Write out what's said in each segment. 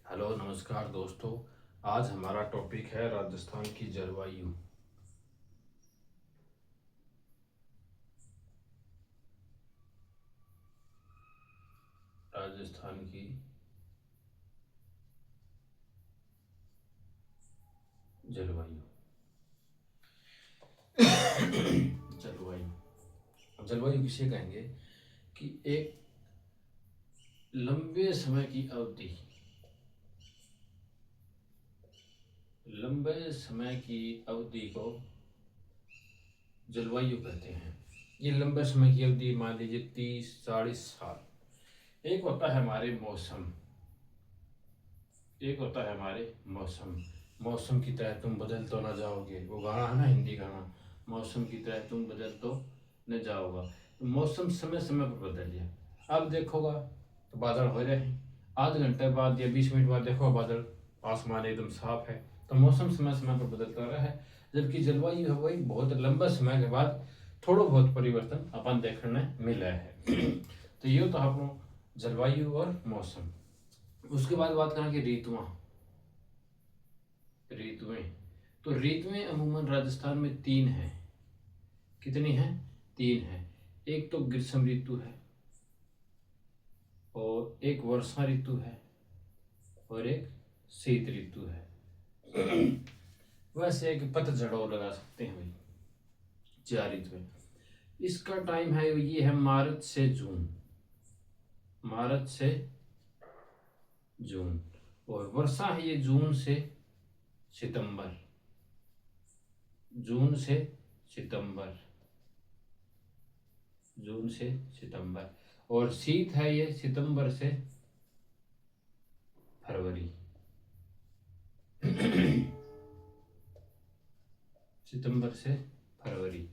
Hello नमस्कार दोस्तों। आज हमारा टॉपिक है राजस्थान की जलवायु। राजस्थान की जलवायु। जलवायु जलवायु किसे कहेंगे कि एक लंबे समय की अवधि, लंबे समय की अवधि को जलवायु कहते हैं। ये लंबे समय की अवधि मान लीजिए 30-40 साल। एक होता है हमारे मौसम, एक होता है हमारे मौसम। मौसम की तरह तुम बदल तो ना जाओगे, वो गाना है ना, हिंदी गाना, मौसम की तरह तुम बदल तो न जाओगा। तो मौसम समय समय पर बदल जाए। अब देखोगा तो बादल हो रहे हैं, आधे घंटे बाद या 20 मिनट बाद देखो बादल, आसमान एकदम साफ है। तो मौसम समय समय पर बदलता रहा है। जबकि जलवायु है वही बहुत लंबा समय के बाद थोड़ा बहुत परिवर्तन अपन देखने मिला है। तो ये तो अपनों जलवायु और मौसम। उसके बाद बात करेंगे ऋतुआं। ऋतुएं, तो ऋतुएं अमूमन राजस्थान में तीन हैं। कितनी हैं? तीन हैं। एक तो ग्रीष्म ऋतु है, और एक वर्षा ऋतु है, और एक शीत ऋतु है। वैसे एक पतझड़ और लगा सकते हैं भाई। चार ऋतुएं। इसका टाइम है, ये है मार्च से जून। मार्च से जून। और वर्षा है ये जून से सितंबर। जून से सितंबर। जून से सितंबर। और शीत है ये सितंबर से फरवरी। सितंबर से फरवरी।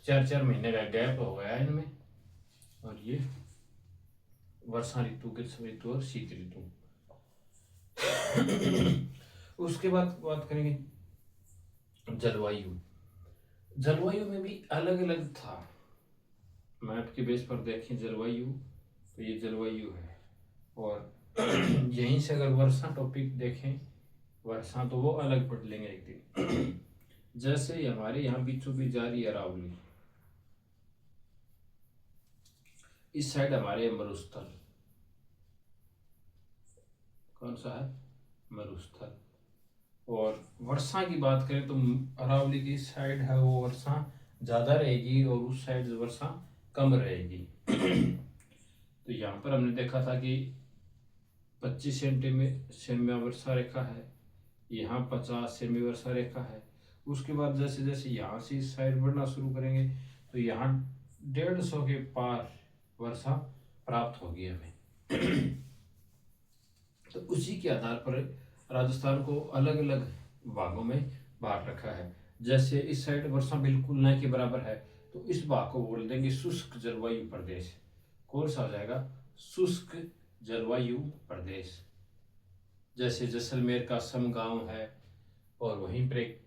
4-4 महीने का गैप हो गया इनमें। और ये वर्षा ऋतु, ग्रीष्म ऋतु और शीत ऋतु। उसके बाद बात करेंगे जलवायु। जलवायु में भी अलग अलग था। मैप के बेस पर देखें जलवायु, तो ये जलवायु है। और यहीं से अगर वर्षा टॉपिक देखें, वर्षा तो वो अलग पढ़ लेंगे एक दिन। जैसे ही हमारे यहाँ बीचों बीच जा रही है अरावली, इस साइड हमारे मरुस्थल। कौन सा है? मरुस्थल। और वर्षा की बात करें तो अरावली की साइड है वो वर्षा ज़्यादा रहेगी, और उस साइड वर्षा कम रहेगी। तो यहाँ पर हमने देखा था कि 25 सेमी वर्षा रेखा है, यहाँ 50 सेमी वर्षा रेखा है। उसके बाद जैसे जैसे यहाँ से इस साइड बढ़ना शुरू करेंगे तो यहाँ 150 के पार वर्षा प्राप्त होगी हमें। तो उसी के आधार पर राजस्थान को अलग अलग भागों में बांट रखा है। जैसे इस साइड वर्षा बिल्कुल न के बराबर है, तो इस भाग को बोल देंगे शुष्क जलवायु प्रदेश। कौन सा हो जाएगा? शुष्क जलवायु प्रदेश। जैसे जैसलमेर का सम गांव है, और वहीं पर एक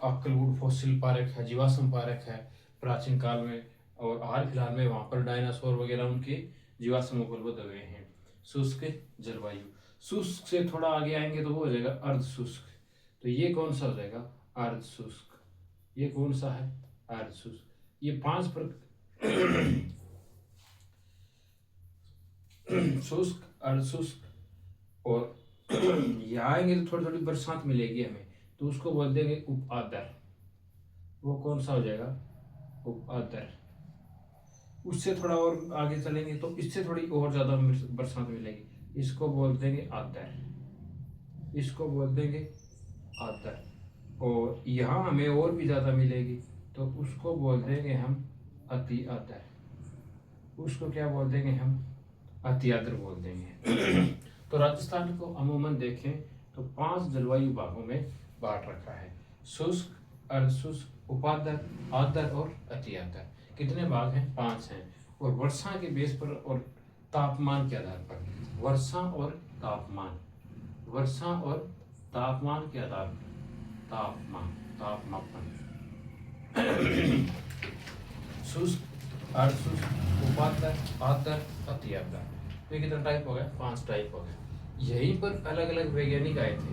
अक्कलवुड फॉसिल पार्क है, जीवाश्म पार्क है प्राचीन काल में। और हाल फिलहाल में वहां पर डायनासोर वगैरह उनके जीवाश्म उपलब्ध हुए हैं। शुष्क जलवायु। शुष्क से थोड़ा आगे आएंगे तो वो हो जाएगा अर्ध शुष्क। तो ये कौन सा हो जाएगा? अर्ध शुष्क। ये कौन सा है? अर्ध शुष्क। ये 5 शुष्क, अर्ध शुष्क। और यहाँ आएंगे तो थोड़ी थोड़ी बरसात मिलेगी हमें, तो उसको बोल देंगे उपादर। वो कौन सा हो जाएगा? उपादर। उससे थोड़ा और आगे चलेंगे तो इससे थोड़ी और ज्यादा बरसात मिलेगी, इसको बोल देंगे आदर। इसको बोल देंगे आदर। और यहाँ हमें और भी ज्यादा मिलेगी, तो उसको बोल देंगे हम अति आदर। उसको क्या बोल देंगे हम? अति आदर बोल देंगे। तो राजस्थान को अमूमन देखें तो 5 जलवायु भागों में बांट रखा है। शुष्क, अर्धशुष्क, उपादर, आदर और अति आदर। कितने भाग हैं? 5 हैं। और वर्षा के बेस पर और तापमान के आधार पर, वर्षा और तापमान, वर्षा और तापमान के आधार पर, तापमान, तापमापन। शुष्क, अर्धशुष्क, उपाध्याय, आदर, अति आदर। तो ये कितना टाइप हो गया? 5 टाइप हो गया। यहीं पर अलग अलग वैज्ञानिक आए थे,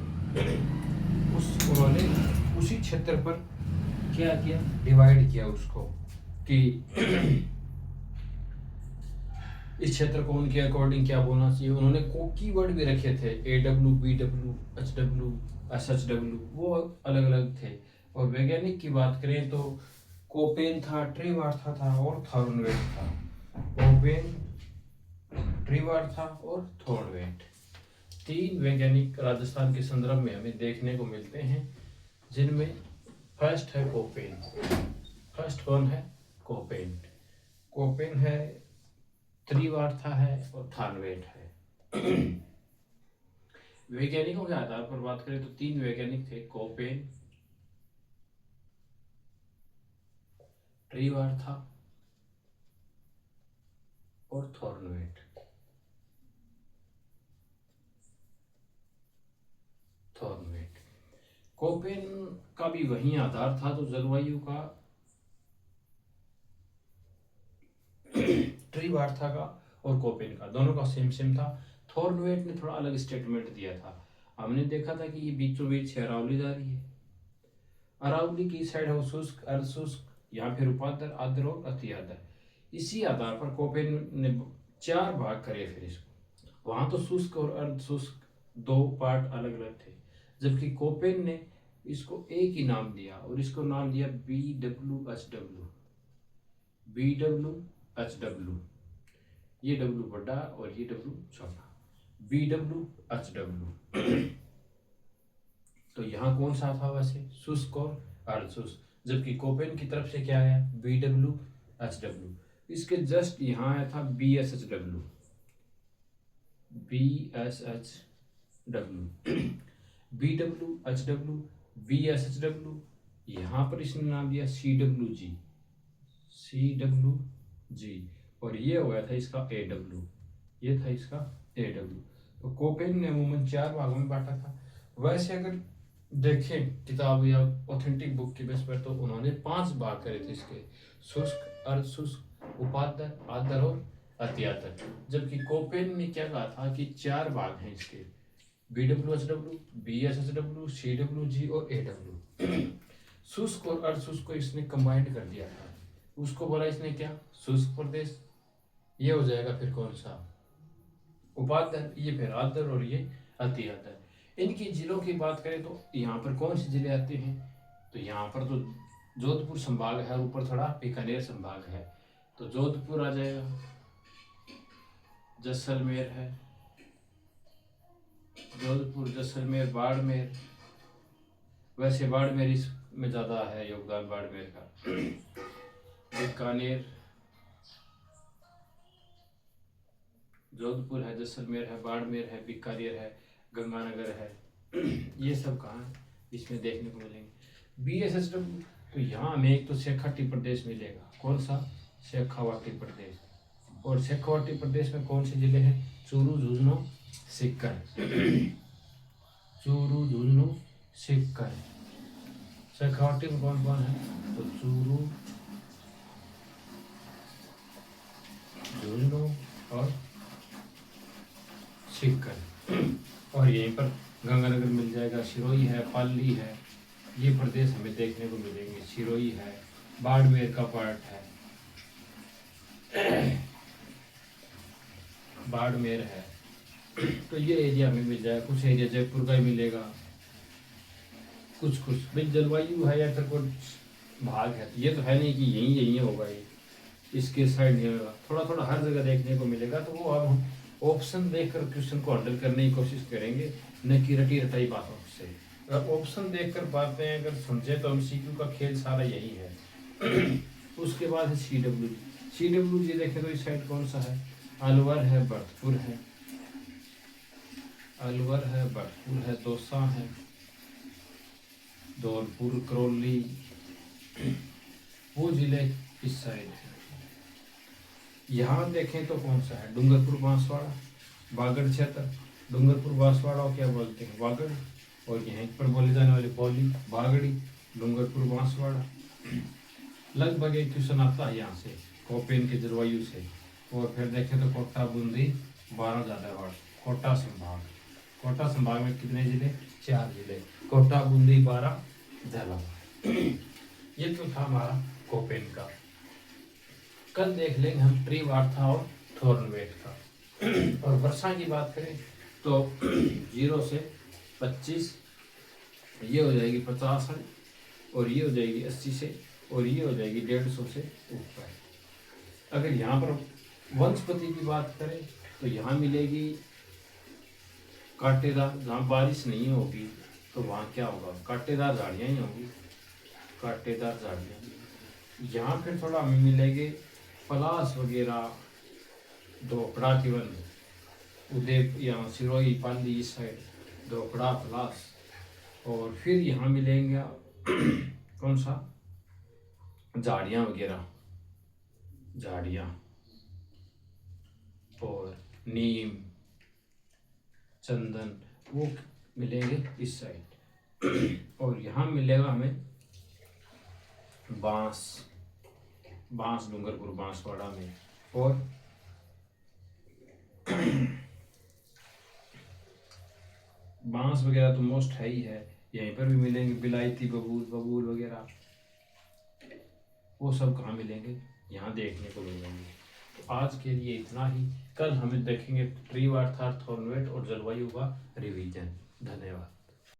उन्होंने उसी क्षेत्र पर क्या किया, डिवाइड किया उसको कि इस क्षेत्र को उनके अकॉर्डिंग क्या बोलना चाहिए। उन्होंने कीवर्ड भी रखे थे, AW, BW, HW, SHW, वो अलग अलग थे। और वैज्ञानिक की बात करें तो कोपेन था, ट्रीवार्था था और थॉर्नवेट था। कोपेन, ट्रीवार्था और थॉर्नवेट, 3 वैज्ञानिक राजस्थान के संदर्भ में हमें देखने को मिलते हैं, जिनमें फर्स्ट है कोपेन। फर्स्ट कौन है? कोपेन। कोपेन है, त्रिवार्था है और थॉर्नवेट है। वैज्ञानिकों के आधार पर बात करें तो 3 वैज्ञानिक थे, कोपेन, ट्रीवार्था और थॉर्नवेट। थॉर्नवेट, कोपेन का भी वही आधार था तो जलवायु का, ट्रीवार्था का और कोपेन का दोनों का सेम सेम था। थॉर्नवेट ने थोड़ा अलग स्टेटमेंट दिया था। हमने देखा था कि ये बीचों बीच से अरावली जा रही है, अरावली की साइड है शुष्क, अर्धशुष्क, या फिर उपादर, आदर और अति आदर। इसी आधार पर कोपेन ने 4 भाग करे फिर इसको। वहां तो शुष्क और अर्धशुष्क 2 पार्ट अलग अलग थे, जबकि कोपेन ने इसको एक ही नाम दिया और इसको नाम दिया BWHW। BWHW, ये W बड़ा और ये W छोटा, BWHW। तो यहाँ कौन सा था वैसे? शुष्क और अर्धशुष्क, जबकि कोपेन की तरफ से क्या आया? BWHW। इसके जस्ट यहाँ आया था BSHW। BWHW, BSHW, यहाँ पर इसने नाम दिया CWG। और ये हो गया था इसका AW, ये था इसका AW। तो कोपेन ने अमूमन 4 भागों में बांटा था। वैसे अगर देखें किताब या ऑथेंटिक बुक की बेस पर तो उन्होंने 5 भाग करे थे इसके, शुष्क, अर्धशुष्क, उपादर, आदर और अति आदर। जबकि कोपेन ने क्या कहा था कि 4 भाग हैं इसके, BWHW, BSHW, CWG और AW। शुष्क और अर्धशुष्क को इसने कंबाइंड कर दिया था, उसको बोला इसने क्या? शुष्क प्रदेश। ये हो जाएगा फिर कौन सा? उपादर, ये फिर आदर और ये अति आदर। इनकी जिलों की बात करें तो यहाँ पर कौन से जिले आते हैं? तो यहाँ पर तो जोधपुर संभाग है और ऊपर थोड़ा बीकानेर संभाग है, तो जोधपुर आ जाएगा, जैसलमेर है, जोधपुर, जैसलमेर, बाड़मेर। वैसे बाड़मेर इसमें ज्यादा है योगदान बाड़मेर का। बीकानेर, जोधपुर है, जैसलमेर है, बाड़मेर है, बीकानेर है, गंगानगर है। ये सब कहाँ इसमें देखने को मिलेंगे। BSHW, तो यहाँ हमें एक तो शेखावाटी प्रदेश मिलेगा। कौन सा? शेखावाटी प्रदेश। और शेखावाटी प्रदेश में कौन से जिले हैं? चूरू, झुंझुनू, सीकर। चूरू, झुंझुनू, सीकर। शेखावाटी में कौन कौन है? तो चूरू, झुंझुनू और सीकर। और यहीं पर गंगानगर मिल जाएगा, सिरोही है, पाली है, ये प्रदेश हमें देखने को मिलेंगे। सिरोही है, बाड़मेर का पार्ट है, बाड़मेर है, तो ये एरिया हमें मिल जाएगा। कुछ एरिया जयपुर का ही मिलेगा, कुछ भाई जलवायु है या फिर कुछ भाग है, ये तो है नहीं कि यही होगा, ये इसके साइड नहीं होगा, थोड़ा थोड़ा हर जगह देखने को मिलेगा। तो वो अब हम ऑप्शन देखकर क्वेश्चन को हैंडल करने की कोशिश करेंगे, न कि रटी रटाई बातों से। अगर ऑप्शन देखकर बातें अगर समझे तो MCQ का खेल सारा यही है। उसके बाद है CWG देखें तो इस साइड कौन सा है? अलवर है, भरतपुर है, अलवर है, भरतपुर है, दौसा है, धौलपुर, करौली, वो जिले इस साइड है। यहाँ देखें तो कौन सा है? डूंगरपुर, बांसवाड़ा, बागड़ क्षेत्र। डूंगरपुर, बांसवाड़ा क्या बोलते हैं? बागड़। और यहीं पर बोले जाने वाली बोली बागड़ी, डूंगरपुर, बांसवाड़ा। लगभग एक क्वेश्चन आता है यहाँ से कोपेन के जलवायु से। और फिर देखें तो कोटा, बूंदी, 12 झालावाड़। कोटा संभाग में कितने जिले? 4 जिले, कोटा, बूंदी, 12, झालावाड़। ये तो था हमारा कोपेन का। कल देख लेंगे हम ट्री वार्था और थॉर्नवेट का। और वर्षा की बात करें तो 0 से 25, ये हो जाएगी 50, और ये हो जाएगी 80 से, और ये हो जाएगी 150 से ऊपर। अगर यहाँ पर वनस्पति की बात करें तो यहाँ मिलेगी कांटेदार, जहाँ बारिश नहीं होगी तो वहाँ क्या होगा? कांटेदार झाड़ियाँ ही होंगी, कांटेदार झाड़ियाँ। यहाँ फिर थोड़ा हमें मिलेंगे पलास वगैरह, धोपड़ा की वन, उदय यहाँ सिरोही, पाली इस साइड, धोपड़ा, पलास। और फिर यहाँ मिलेंगे कौन सा? झाड़ियाँ वगैरह, झाड़ियाँ, और नीम, चंदन, वो मिलेंगे इस साइड। और यहाँ मिलेगा हमें बांस, डूंगरपुर, बांसवाड़ा में। और बांस वगैरह तो मोस्ट है ही है, यहीं पर भी मिलेंगे बिलायती बबूल वगैरह, वो सब कहाँ मिलेंगे? यहाँ देखने को मिलेंगे। तो आज के लिए इतना ही। कल हमें देखेंगे ट्री वार्था, थॉर्नवेट और जलवायु का रिवीजन। धन्यवाद।